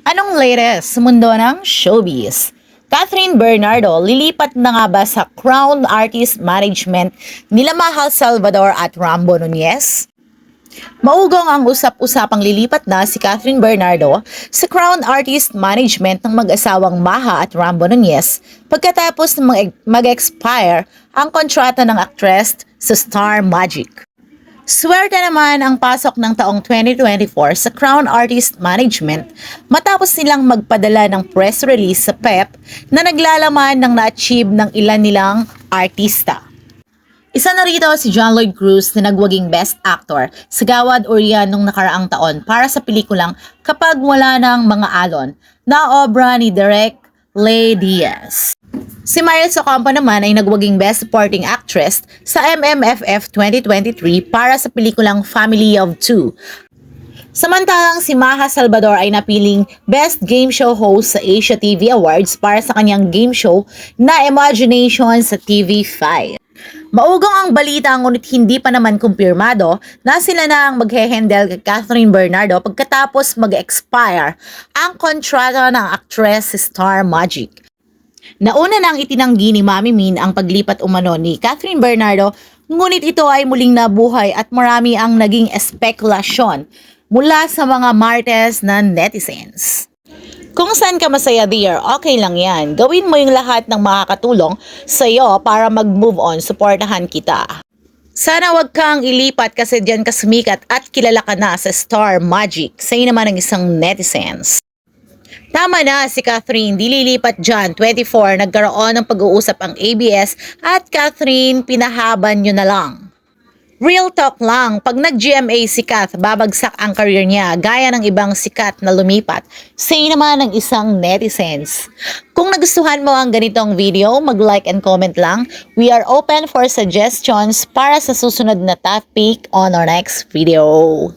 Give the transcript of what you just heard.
Anong latest sa mundo ng showbiz? Catherine Bernardo lilipat na nga ba sa Crown Artist Management nila Mahal Salvador at Rambo Nunez? Maugong ang usap-usapang lilipat na si Catherine Bernardo sa Crown Artist Management ng mag-asawang Maha at Rambo Nunez pagkatapos na mag-expire ang kontrata ng aktres sa Star Magic. Swerte naman ang pasok ng taong 2024 sa Crown Artist Management matapos silang magpadala ng press release sa PEP na naglalaman ng na-achieve ng ilan nilang artista. Isa na rito si John Lloyd Cruz na nagwaging Best Actor sa Gawad Orian nung nakaraang taon para sa pelikulang Kapag Wala Ng Mga Alon na obra ni Direk Lay Diaz. Si Mariel Ocampo naman ay nagwaging Best Supporting Actress sa MMFF 2023 para sa pelikulang Family of Two. Samantalang si Maha Salvador ay napiling Best Game Show Host sa Asia TV Awards para sa kanyang game show na Imagination sa TV5. Maugong ang balita ngunit hindi pa naman kumpirmado na sila na ang maghe-handle kay Catherine Bernardo pagkatapos mag-expire ang kontrata ng actress Star Magic. Nauna nang itinanggi ni Mami Min ang paglipat umano ni Catherine Bernardo, ngunit ito ay muling nabuhay at marami ang naging espekulasyon mula sa mga martes na netizens. Kung saan ka masaya dear, okay lang yan. Gawin mo yung lahat ng makakatulong sa iyo para mag-move on, suportahan kita. Sana wag kang ilipat kasi diyan ka sumikat at kilala ka na sa Star Magic, say naman ng isang netizens. Tama na si Catherine, dililipat dyan. 24, nagkaroon ng pag-uusap ang ABS at Catherine, pinahaban nyo na lang. Real talk lang, pag nag-GMA si Cath, babagsak ang career niya gaya ng ibang sikat na lumipat. Say naman ng isang netizens. Kung nagustuhan mo ang ganitong video, mag-like and comment lang. We are open for suggestions para sa susunod na topic on our next video.